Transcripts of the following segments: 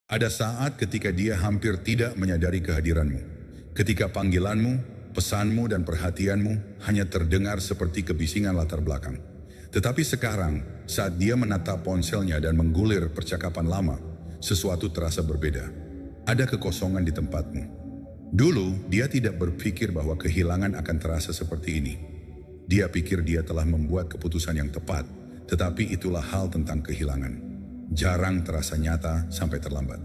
Ada saat ketika dia hampir tidak menyadari kehadiranmu. Ketika panggilanmu, pesanmu dan perhatianmu hanya terdengar seperti kebisingan latar belakang. Tetapi sekarang, saat dia menatap ponselnya dan menggulir percakapan lama, sesuatu terasa berbeda. Ada kekosongan di tempatmu. Dulu, dia tidak berpikir bahwa kehilangan akan terasa seperti ini. Dia pikir dia telah membuat keputusan yang tepat, tetapi itulah hal tentang kehilangan. Jarang terasa nyata sampai terlambat.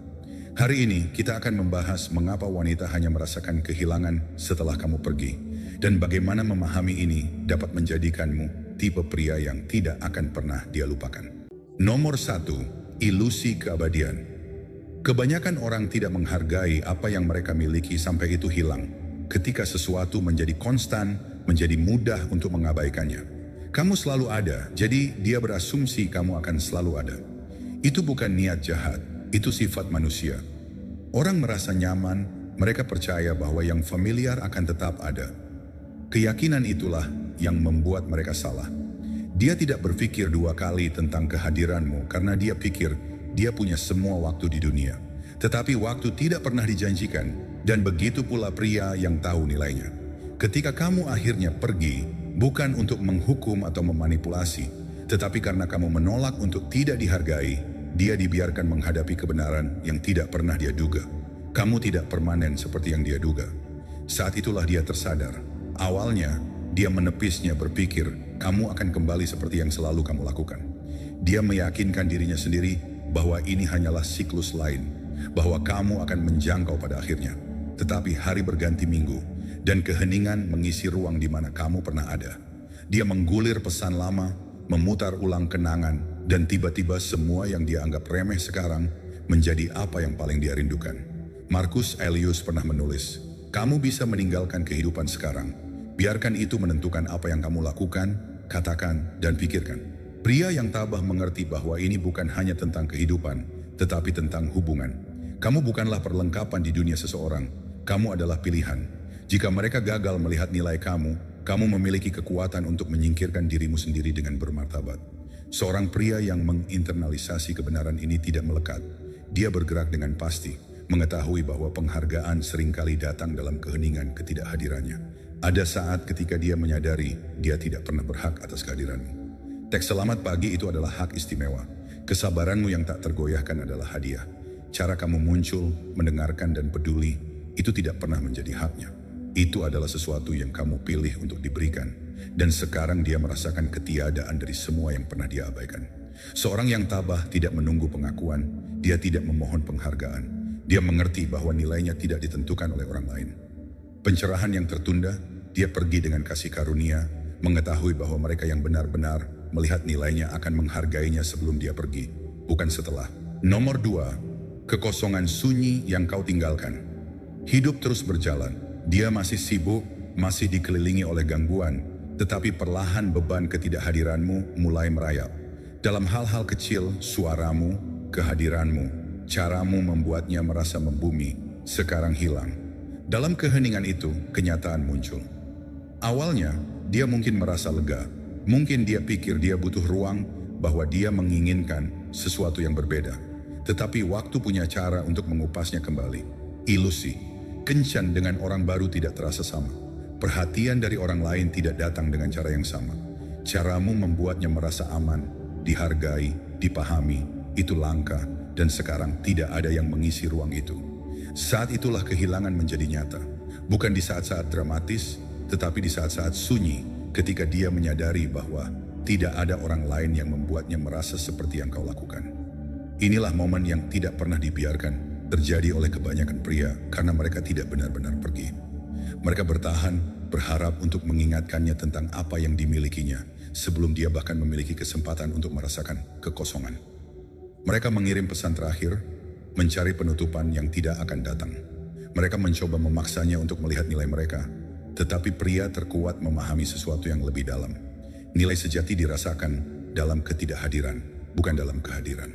Hari ini kita akan membahas mengapa wanita hanya merasakan kehilangan setelah kamu pergi, dan bagaimana memahami ini dapat menjadikanmu tipe pria yang tidak akan pernah dia lupakan. Nomor 1, ilusi keabadian. Kebanyakan orang tidak menghargai apa yang mereka miliki sampai itu hilang. Ketika sesuatu menjadi konstan, menjadi mudah untuk mengabaikannya. Kamu selalu ada, jadi dia berasumsi kamu akan selalu ada. Itu bukan niat jahat, itu sifat manusia. Orang merasa nyaman, mereka percaya bahwa yang familiar akan tetap ada. Keyakinan itulah yang membuat mereka salah. Dia tidak berpikir dua kali tentang kehadiranmu karena dia pikir dia punya semua waktu di dunia. Tetapi waktu tidak pernah dijanjikan, dan begitu pula pria yang tahu nilainya. Ketika kamu akhirnya pergi, bukan untuk menghukum atau memanipulasi, tetapi karena kamu menolak untuk tidak dihargai, dia dibiarkan menghadapi kebenaran yang tidak pernah dia duga. Kamu tidak permanen seperti yang dia duga. Saat itulah dia tersadar. Awalnya, dia menepisnya berpikir kamu akan kembali seperti yang selalu kamu lakukan. Dia meyakinkan dirinya sendiri bahwa ini hanyalah siklus lain, bahwa kamu akan menjangkau pada akhirnya. Tetapi hari berganti minggu, dan keheningan mengisi ruang di mana kamu pernah ada. Dia menggulir pesan lama, memutar ulang kenangan, dan tiba-tiba semua yang dia anggap remeh sekarang menjadi apa yang paling dia rindukan. Marcus Aurelius pernah menulis, kamu bisa meninggalkan kehidupan sekarang. Biarkan itu menentukan apa yang kamu lakukan, katakan, dan pikirkan. Pria yang tabah mengerti bahwa ini bukan hanya tentang kehidupan, tetapi tentang hubungan. Kamu bukanlah perlengkapan di dunia seseorang, kamu adalah pilihan. Jika mereka gagal melihat nilai kamu memiliki kekuatan untuk menyingkirkan dirimu sendiri dengan bermartabat. Seorang pria yang menginternalisasi kebenaran ini tidak melekat. Dia bergerak dengan pasti, mengetahui bahwa penghargaan seringkali datang dalam keheningan ketidakhadirannya. Ada saat ketika dia menyadari dia tidak pernah berhak atas kehadiranmu. Teks selamat pagi itu adalah hak istimewa. Kesabaranmu yang tak tergoyahkan adalah hadiah. Cara kamu muncul, mendengarkan dan peduli, itu tidak pernah menjadi haknya. Itu adalah sesuatu yang kamu pilih untuk diberikan. Dan sekarang dia merasakan ketiadaan dari semua yang pernah dia abaikan. Seorang yang tabah tidak menunggu pengakuan, dia tidak memohon penghargaan. Dia mengerti bahwa nilainya tidak ditentukan oleh orang lain. Pencerahan yang tertunda, dia pergi dengan kasih karunia, mengetahui bahwa mereka yang benar-benar melihat nilainya akan menghargainya sebelum dia pergi, bukan setelah. Nomor 2, kekosongan sunyi yang kau tinggalkan. Hidup terus berjalan, dia masih sibuk, masih dikelilingi oleh gangguan, tetapi perlahan beban ketidakhadiranmu mulai merayap. Dalam hal-hal kecil, suaramu, kehadiranmu, caramu membuatnya merasa membumi, sekarang hilang. Dalam keheningan itu, kenyataan muncul. Awalnya, dia mungkin merasa lega. Mungkin dia pikir dia butuh ruang, bahwa dia menginginkan sesuatu yang berbeda. Tetapi waktu punya cara untuk mengupasnya kembali. Ilusi, kencan dengan orang baru tidak terasa sama. Perhatian dari orang lain tidak datang dengan cara yang sama. Caramu membuatnya merasa aman, dihargai, dipahami, itu langka, dan sekarang tidak ada yang mengisi ruang itu. Saat itulah kehilangan menjadi nyata. Bukan di saat-saat dramatis, tetapi di saat-saat sunyi, ketika dia menyadari bahwa tidak ada orang lain yang membuatnya merasa seperti yang kau lakukan. Inilah momen yang tidak pernah dibiarkan terjadi oleh kebanyakan pria karena mereka tidak benar-benar pergi. Mereka bertahan, berharap untuk mengingatkannya tentang apa yang dimilikinya, sebelum dia bahkan memiliki kesempatan untuk merasakan kekosongan. Mereka mengirim pesan terakhir, mencari penutupan yang tidak akan datang. Mereka mencoba memaksanya untuk melihat nilai mereka, tetapi pria terkuat memahami sesuatu yang lebih dalam. Nilai sejati dirasakan dalam ketidakhadiran, bukan dalam kehadiran.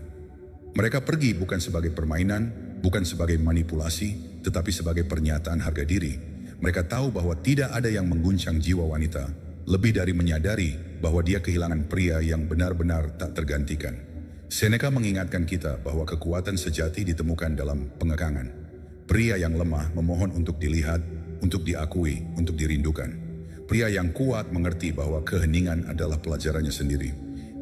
Mereka pergi bukan sebagai permainan, bukan sebagai manipulasi, tetapi sebagai pernyataan harga diri. Mereka tahu bahwa tidak ada yang mengguncang jiwa wanita, lebih dari menyadari bahwa dia kehilangan pria yang benar-benar tak tergantikan. Seneca mengingatkan kita bahwa kekuatan sejati ditemukan dalam pengekangan. Pria yang lemah memohon untuk dilihat, untuk diakui, untuk dirindukan. Pria yang kuat mengerti bahwa keheningan adalah pelajarannya sendiri.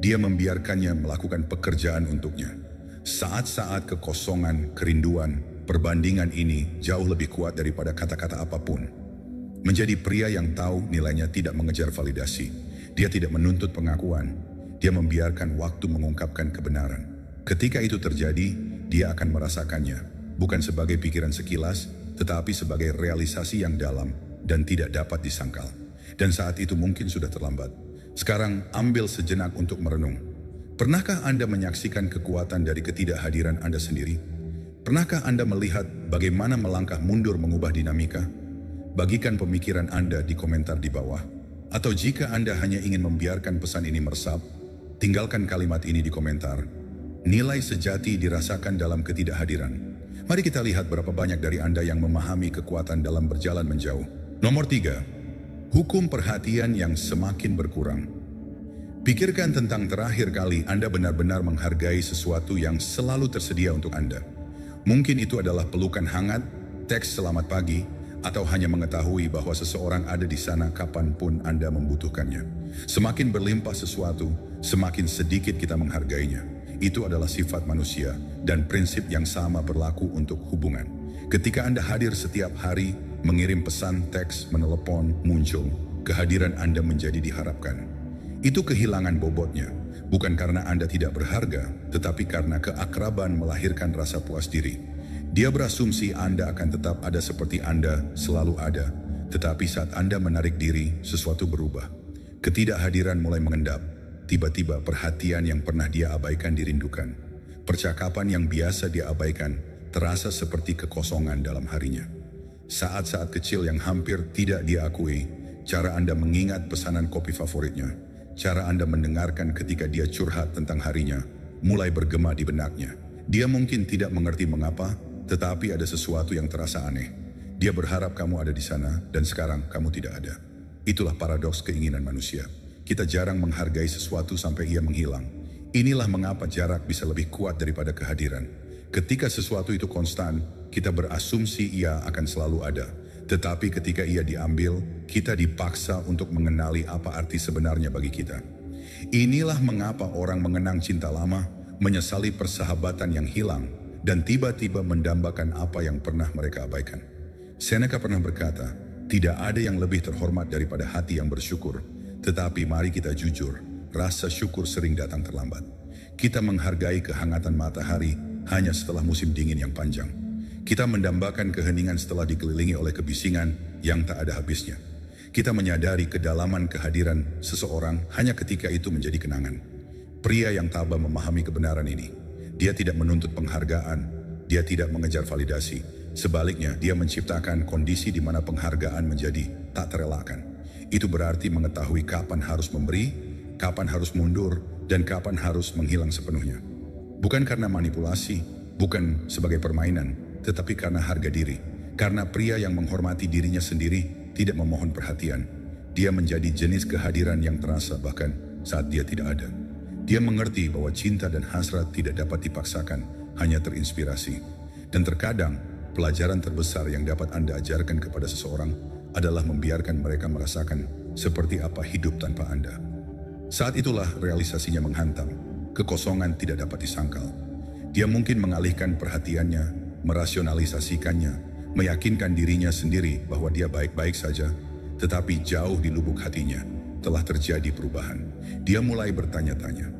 Dia membiarkannya melakukan pekerjaan untuknya. Saat-saat kekosongan, kerinduan, perbandingan ini jauh lebih kuat daripada kata-kata apapun. Menjadi pria yang tahu nilainya tidak mengejar validasi. Dia tidak menuntut pengakuan. Dia membiarkan waktu mengungkapkan kebenaran. Ketika itu terjadi, dia akan merasakannya, bukan sebagai pikiran sekilas, tetapi sebagai realisasi yang dalam dan tidak dapat disangkal. Dan saat itu mungkin sudah terlambat. Sekarang ambil sejenak untuk merenung. Pernahkah Anda menyaksikan kekuatan dari ketidakhadiran Anda sendiri? Pernahkah Anda melihat bagaimana melangkah mundur mengubah dinamika? Bagikan pemikiran Anda di komentar di bawah. Atau jika Anda hanya ingin membiarkan pesan ini meresap, tinggalkan kalimat ini di komentar. Nilai sejati dirasakan dalam ketidakhadiran. Mari kita lihat berapa banyak dari Anda yang memahami kekuatan dalam berjalan menjauh. Nomor 3. Hukum perhatian yang semakin berkurang. Pikirkan tentang terakhir kali Anda benar-benar menghargai sesuatu yang selalu tersedia untuk Anda. Mungkin itu adalah pelukan hangat, teks selamat pagi, atau hanya mengetahui bahwa seseorang ada di sana kapanpun Anda membutuhkannya. Semakin berlimpah sesuatu, semakin sedikit kita menghargainya. Itu adalah sifat manusia dan prinsip yang sama berlaku untuk hubungan. Ketika Anda hadir setiap hari, mengirim pesan, teks, menelepon, muncul, kehadiran Anda menjadi diharapkan. Itu kehilangan bobotnya, bukan karena Anda tidak berharga, tetapi karena keakraban melahirkan rasa puas diri. Dia berasumsi Anda akan tetap ada seperti Anda selalu ada, tetapi saat Anda menarik diri, sesuatu berubah. Ketidakhadiran mulai mengendap, tiba-tiba perhatian yang pernah dia abaikan dirindukan. Percakapan yang biasa dia abaikan terasa seperti kekosongan dalam harinya. Saat-saat kecil yang hampir tidak dia akui, cara Anda mengingat pesanan kopi favoritnya, cara Anda mendengarkan ketika dia curhat tentang harinya, mulai bergema di benaknya. Dia mungkin tidak mengerti mengapa, tetapi ada sesuatu yang terasa aneh. Dia berharap kamu ada di sana, dan sekarang kamu tidak ada. Itulah paradoks keinginan manusia. Kita jarang menghargai sesuatu sampai ia menghilang. Inilah mengapa jarak bisa lebih kuat daripada kehadiran. Ketika sesuatu itu konstan, kita berasumsi ia akan selalu ada. Tetapi ketika ia diambil, kita dipaksa untuk mengenali apa arti sebenarnya bagi kita. Inilah mengapa orang mengenang cinta lama, menyesali persahabatan yang hilang, dan tiba-tiba mendambakan apa yang pernah mereka abaikan. Seneca pernah berkata, tidak ada yang lebih terhormat daripada hati yang bersyukur. Tetapi mari kita jujur, rasa syukur sering datang terlambat. Kita menghargai kehangatan matahari hanya setelah musim dingin yang panjang. Kita mendambakan keheningan setelah dikelilingi oleh kebisingan yang tak ada habisnya. Kita menyadari kedalaman kehadiran seseorang hanya ketika itu menjadi kenangan. Pria yang tabah memahami kebenaran ini. Dia tidak menuntut penghargaan, dia tidak mengejar validasi. Sebaliknya, dia menciptakan kondisi di mana penghargaan menjadi tak terelakkan. Itu berarti mengetahui kapan harus memberi, kapan harus mundur, dan kapan harus menghilang sepenuhnya. Bukan karena manipulasi, bukan sebagai permainan, tetapi karena harga diri. Karena pria yang menghormati dirinya sendiri tidak memohon perhatian. Dia menjadi jenis kehadiran yang terasa bahkan saat dia tidak ada. Dia mengerti bahwa cinta dan hasrat tidak dapat dipaksakan, hanya terinspirasi. Dan terkadang, pelajaran terbesar yang dapat Anda ajarkan kepada seseorang adalah membiarkan mereka merasakan seperti apa hidup tanpa Anda. Saat itulah realisasinya menghantam. Kekosongan tidak dapat disangkal. Dia mungkin mengalihkan perhatiannya, merasionalisasikannya, meyakinkan dirinya sendiri bahwa dia baik-baik saja, tetapi jauh di lubuk hatinya telah terjadi perubahan. Dia mulai bertanya-tanya,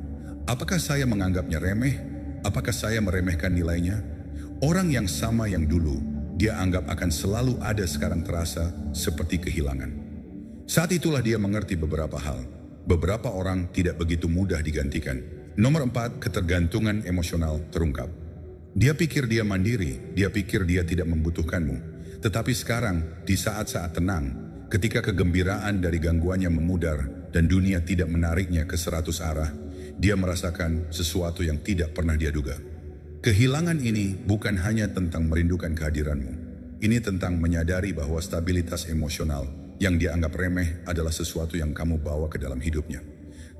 apakah saya menganggapnya remeh? Apakah saya meremehkan nilainya? Orang yang sama yang dulu dia anggap akan selalu ada sekarang terasa seperti kehilangan. Saat itulah dia mengerti beberapa hal. Beberapa orang tidak begitu mudah digantikan. Nomor 4, ketergantungan emosional terungkap. Dia pikir dia mandiri, dia pikir dia tidak membutuhkanmu. Tetapi sekarang, di saat-saat tenang, ketika kegembiraan dari gangguannya memudar dan dunia tidak menariknya ke 100 arah, dia merasakan sesuatu yang tidak pernah dia duga. Kehilangan ini bukan hanya tentang merindukan kehadiranmu. Ini tentang menyadari bahwa stabilitas emosional yang dia anggap remeh adalah sesuatu yang kamu bawa ke dalam hidupnya.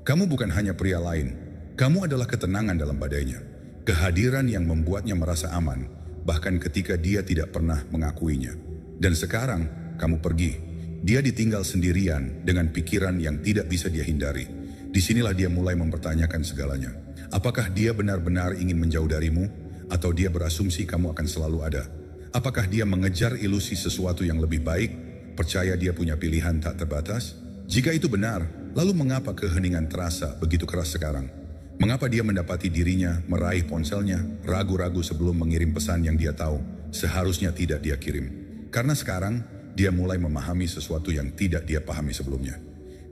Kamu bukan hanya pria lain, Kamu adalah ketenangan dalam badainya, kehadiran yang membuatnya merasa aman, bahkan ketika dia tidak pernah mengakuinya. Dan sekarang, kamu pergi. Dia ditinggal sendirian dengan pikiran yang tidak bisa dia hindari. Disinilah dia mulai mempertanyakan segalanya. Apakah dia benar-benar ingin menjauh darimu, atau dia berasumsi kamu akan selalu ada? Apakah dia mengejar ilusi sesuatu yang lebih baik, percaya dia punya pilihan tak terbatas? Jika itu benar, lalu mengapa keheningan terasa begitu keras sekarang? Mengapa dia mendapati dirinya meraih ponselnya, ragu-ragu sebelum mengirim pesan yang dia tahu seharusnya tidak dia kirim? Karena sekarang, dia mulai memahami sesuatu yang tidak dia pahami sebelumnya.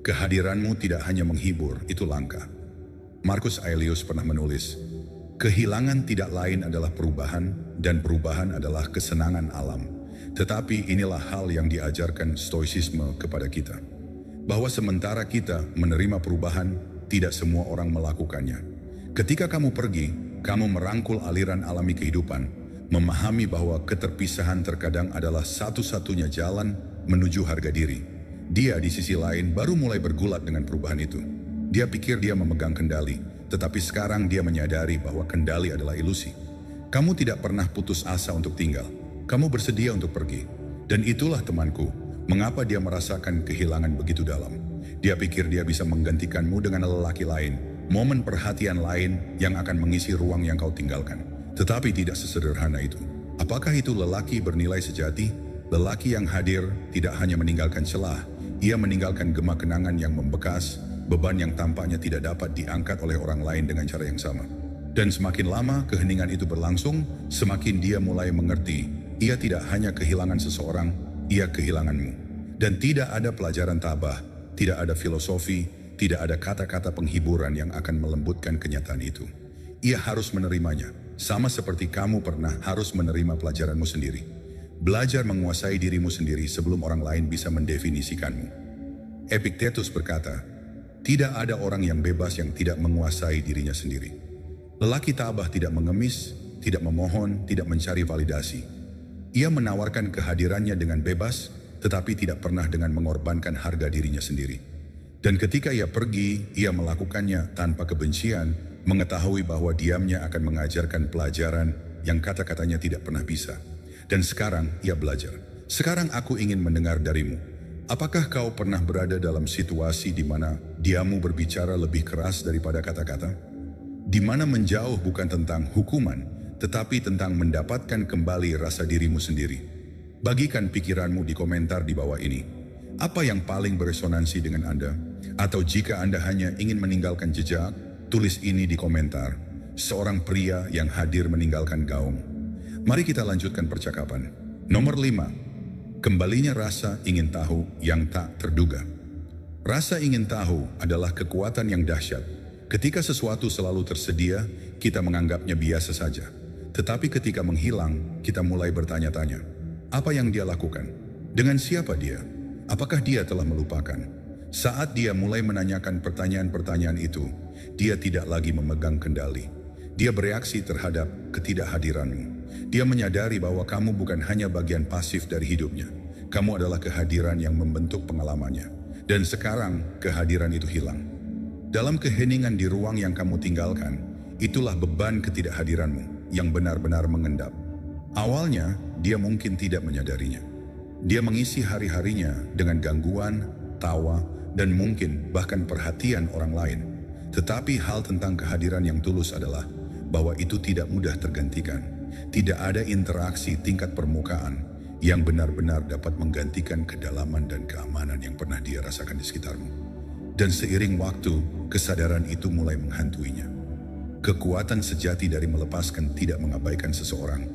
Kehadiranmu tidak hanya menghibur, itu langka. Marcus Aurelius pernah menulis, kehilangan tidak lain adalah perubahan, dan perubahan adalah kesenangan alam. Tetapi inilah hal yang diajarkan Stoicisme kepada kita. Bahwa sementara kita menerima perubahan, tidak semua orang melakukannya. Ketika kamu pergi, kamu merangkul aliran alami kehidupan, memahami bahwa keterpisahan terkadang adalah satu-satunya jalan menuju harga diri. Dia di sisi lain baru mulai bergulat dengan perubahan itu. Dia pikir dia memegang kendali, tetapi sekarang dia menyadari bahwa kendali adalah ilusi. Kamu tidak pernah putus asa untuk tinggal. Kamu bersedia untuk pergi. Dan itulah temanku, mengapa dia merasakan kehilangan begitu dalam. Dia pikir dia bisa menggantikanmu dengan lelaki lain, momen perhatian lain yang akan mengisi ruang yang kau tinggalkan. Tetapi tidak sesederhana itu. Apakah itu lelaki bernilai sejati? Lelaki yang hadir tidak hanya meninggalkan celah, ia meninggalkan gema kenangan yang membekas, beban yang tampaknya tidak dapat diangkat oleh orang lain dengan cara yang sama. Dan semakin lama keheningan itu berlangsung, semakin dia mulai mengerti, ia tidak hanya kehilangan seseorang, ia kehilanganmu. Dan tidak ada pelajaran tabah, tidak ada filosofi, tidak ada kata-kata penghiburan yang akan melembutkan kenyataan itu. Ia harus menerimanya, sama seperti kamu pernah harus menerima pelajaranmu sendiri. Belajar menguasai dirimu sendiri sebelum orang lain bisa mendefinisikanmu. Epictetus berkata, tidak ada orang yang bebas yang tidak menguasai dirinya sendiri. Lelaki tabah tidak mengemis, tidak memohon, tidak mencari validasi. Ia menawarkan kehadirannya dengan bebas, tetapi tidak pernah dengan mengorbankan harga dirinya sendiri. Dan ketika ia pergi, ia melakukannya tanpa kebencian, mengetahui bahwa diamnya akan mengajarkan pelajaran yang kata-katanya tidak pernah bisa. Dan sekarang ia belajar. Sekarang aku ingin mendengar darimu. Apakah kau pernah berada dalam situasi di mana diammu berbicara lebih keras daripada kata-kata? Di mana menjauh bukan tentang hukuman, tetapi tentang mendapatkan kembali rasa dirimu sendiri. Bagikan pikiranmu di komentar di bawah ini. Apa yang paling beresonansi dengan Anda? Atau jika Anda hanya ingin meninggalkan jejak, tulis ini di komentar. Seorang pria yang hadir meninggalkan gaung. Mari kita lanjutkan percakapan. Nomor 5. Kembalinya rasa ingin tahu yang tak terduga. Rasa ingin tahu adalah kekuatan yang dahsyat. Ketika sesuatu selalu tersedia, kita menganggapnya biasa saja. Tetapi ketika menghilang, kita mulai bertanya-tanya. Apa yang dia lakukan? Dengan siapa dia? Apakah dia telah melupakan? Saat dia mulai menanyakan pertanyaan-pertanyaan itu, dia tidak lagi memegang kendali. Dia bereaksi terhadap ketidakhadiranmu. Dia menyadari bahwa kamu bukan hanya bagian pasif dari hidupnya. Kamu adalah kehadiran yang membentuk pengalamannya. Dan sekarang kehadiran itu hilang. Dalam keheningan di ruang yang kamu tinggalkan, itulah beban ketidakhadiranmu yang benar-benar mengendap. Awalnya, dia mungkin tidak menyadarinya. Dia mengisi hari-harinya dengan gangguan, tawa, dan mungkin bahkan perhatian orang lain. Tetapi hal tentang kehadiran yang tulus adalah bahwa itu tidak mudah tergantikan. Tidak ada interaksi tingkat permukaan yang benar-benar dapat menggantikan kedalaman dan keamanan yang pernah dia rasakan di sekitarmu. Dan seiring waktu, kesadaran itu mulai menghantuinya. Kekuatan sejati dari melepaskan tidak mengabaikan seseorang,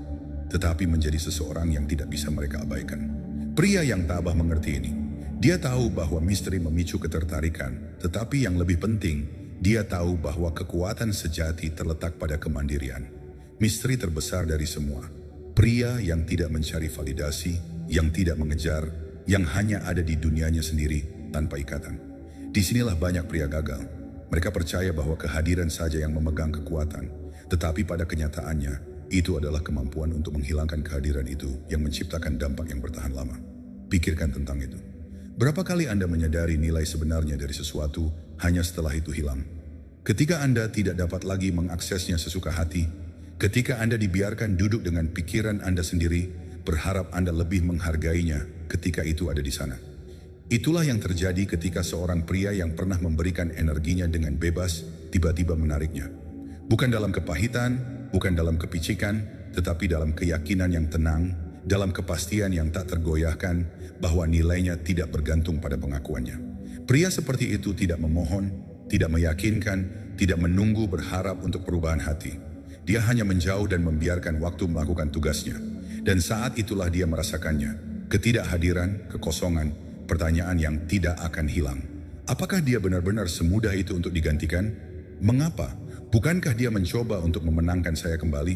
tetapi menjadi seseorang yang tidak bisa mereka abaikan. Pria yang tabah mengerti ini. Dia tahu bahwa misteri memicu ketertarikan, tetapi yang lebih penting, dia tahu bahwa kekuatan sejati terletak pada kemandirian. Misteri terbesar dari semua. Pria yang tidak mencari validasi, yang tidak mengejar, yang hanya ada di dunianya sendiri tanpa ikatan. Disinilah banyak pria gagal. Mereka percaya bahwa kehadiran saja yang memegang kekuatan, tetapi pada kenyataannya, itu adalah kemampuan untuk menghilangkan kehadiran itu yang menciptakan dampak yang bertahan lama. Pikirkan tentang itu. Berapa kali Anda menyadari nilai sebenarnya dari sesuatu hanya setelah itu hilang? Ketika Anda tidak dapat lagi mengaksesnya sesuka hati, ketika Anda dibiarkan duduk dengan pikiran Anda sendiri, berharap Anda lebih menghargainya ketika itu ada di sana. Itulah yang terjadi ketika seorang pria yang pernah memberikan energinya dengan bebas, tiba-tiba menariknya. Bukan dalam kepahitan, bukan dalam kepicikan, tetapi dalam keyakinan yang tenang, dalam kepastian yang tak tergoyahkan bahwa nilainya tidak bergantung pada pengakuannya. Pria seperti itu tidak memohon, tidak meyakinkan, tidak menunggu berharap untuk perubahan hati. Dia hanya menjauh dan membiarkan waktu melakukan tugasnya. Dan saat itulah dia merasakannya, ketidakhadiran, kekosongan, pertanyaan yang tidak akan hilang. Apakah dia benar-benar semudah itu untuk digantikan? Mengapa? Bukankah dia mencoba untuk memenangkan saya kembali?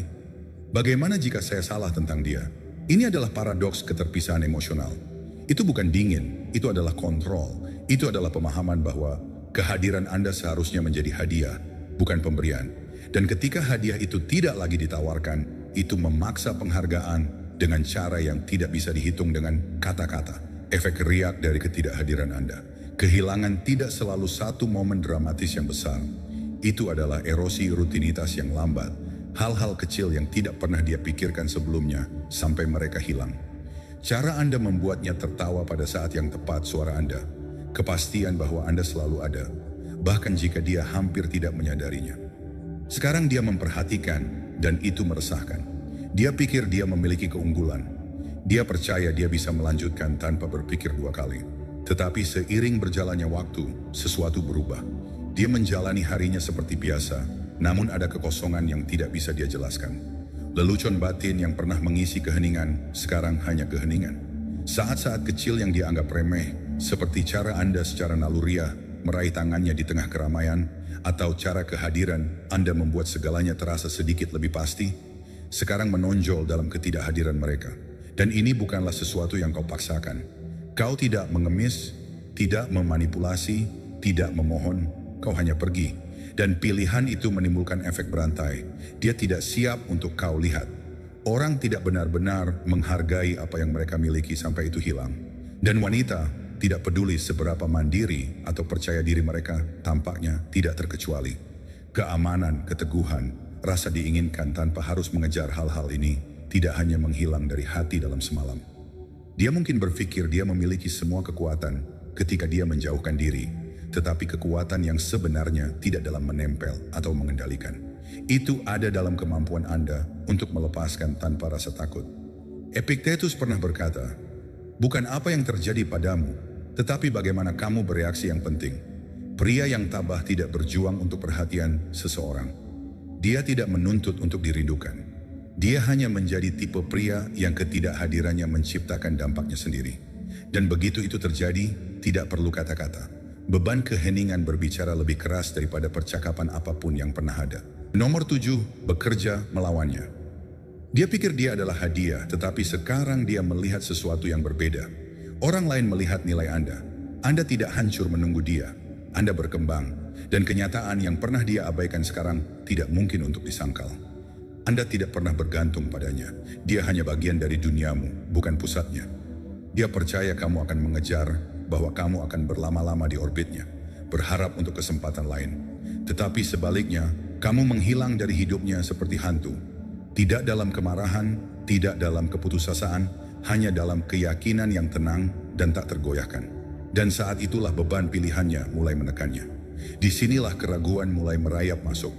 Bagaimana jika saya salah tentang dia? Ini adalah paradoks keterpisahan emosional. Itu bukan dingin, itu adalah kontrol. Itu adalah pemahaman bahwa kehadiran Anda seharusnya menjadi hadiah, bukan pemberian. Dan ketika hadiah itu tidak lagi ditawarkan, itu memaksa penghargaan dengan cara yang tidak bisa dihitung dengan kata-kata. Efek riak dari ketidakhadiran Anda. Kehilangan tidak selalu satu momen dramatis yang besar. Itu adalah erosi rutinitas yang lambat. Hal-hal kecil yang tidak pernah dia pikirkan sebelumnya sampai mereka hilang. Cara Anda membuatnya tertawa pada saat yang tepat suara Anda. Kepastian bahwa Anda selalu ada, bahkan jika dia hampir tidak menyadarinya. Sekarang dia memperhatikan dan itu meresahkan. Dia pikir dia memiliki keunggulan. Dia percaya dia bisa melanjutkan tanpa berpikir dua kali. Tetapi seiring berjalannya waktu, sesuatu berubah. Dia menjalani harinya seperti biasa, namun ada kekosongan yang tidak bisa dia jelaskan. Lelucon batin yang pernah mengisi keheningan, sekarang hanya keheningan. Saat-saat kecil yang dianggap remeh, seperti cara Anda secara naluriah meraih tangannya di tengah keramaian, atau cara kehadiran Anda membuat segalanya terasa sedikit lebih pasti, sekarang menonjol dalam ketidakhadiran mereka. Dan ini bukanlah sesuatu yang kau paksakan. Kau tidak mengemis, tidak memanipulasi, tidak memohon, kau hanya pergi. Dan pilihan itu menimbulkan efek berantai. Dia tidak siap untuk kau lihat. Orang tidak benar-benar menghargai apa yang mereka miliki sampai itu hilang. Dan wanita tidak peduli seberapa mandiri atau percaya diri mereka, tampaknya tidak terkecuali. Keamanan, keteguhan, rasa diinginkan tanpa harus mengejar hal-hal ini tidak hanya menghilang dari hati dalam semalam. Dia mungkin berpikir dia memiliki semua kekuatan ketika dia menjauhkan diri, tetapi kekuatan yang sebenarnya tidak dalam menempel atau mengendalikan. Itu ada dalam kemampuan Anda untuk melepaskan tanpa rasa takut. Epictetus pernah berkata, bukan apa yang terjadi padamu, tetapi bagaimana kamu bereaksi yang penting. Pria yang tabah tidak berjuang untuk perhatian seseorang. Dia tidak menuntut untuk dirindukan. Dia hanya menjadi tipe pria yang ketidakhadirannya menciptakan dampaknya sendiri. Dan begitu itu terjadi, tidak perlu kata-kata. Beban keheningan berbicara lebih keras daripada percakapan apapun yang pernah ada. Nomor 7, bekerja melawannya. Dia pikir dia adalah hadiah, tetapi sekarang dia melihat sesuatu yang berbeda. Orang lain melihat nilai Anda. Anda tidak hancur menunggu dia. Anda berkembang. Dan kenyataan yang pernah dia abaikan sekarang tidak mungkin untuk disangkal. Anda tidak pernah bergantung padanya. Dia hanya bagian dari duniamu, bukan pusatnya. Dia percaya kamu akan mengejar, bahwa kamu akan berlama-lama di orbitnya, berharap untuk kesempatan lain. Tetapi sebaliknya, kamu menghilang dari hidupnya seperti hantu. Tidak dalam kemarahan, tidak dalam keputusasaan, hanya dalam keyakinan yang tenang dan tak tergoyahkan. Dan saat itulah beban pilihannya mulai menekannya. Disinilah keraguan mulai merayap masuk.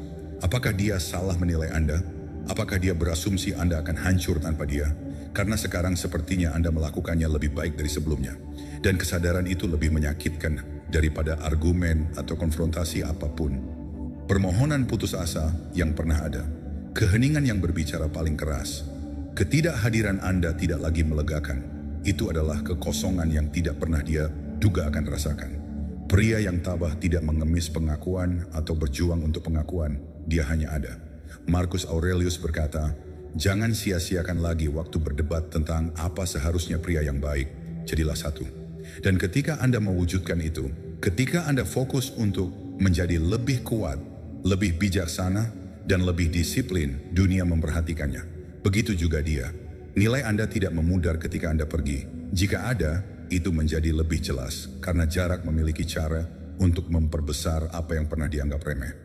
Apakah dia salah menilai Anda? Apakah dia berasumsi Anda akan hancur tanpa dia? Karena sekarang sepertinya Anda melakukannya lebih baik dari sebelumnya. Dan kesadaran itu lebih menyakitkan daripada argumen atau konfrontasi apapun. Permohonan putus asa yang pernah ada. Keheningan yang berbicara paling keras. Ketidakhadiran Anda tidak lagi melegakan. Itu adalah kekosongan yang tidak pernah dia duga akan rasakan. Pria yang tabah tidak mengemis pengakuan atau berjuang untuk pengakuan. Dia hanya ada. Marcus Aurelius berkata, jangan sia-siakan lagi waktu berdebat tentang apa seharusnya pria yang baik. Jadilah satu. Dan ketika Anda mewujudkan itu, ketika Anda fokus untuk menjadi lebih kuat, lebih bijaksana, dan lebih disiplin, dunia memperhatikannya. Begitu juga dia. Nilai Anda tidak memudar ketika Anda pergi. Jika ada, itu menjadi lebih jelas karena jarak memiliki cara untuk memperbesar apa yang pernah dianggap remeh.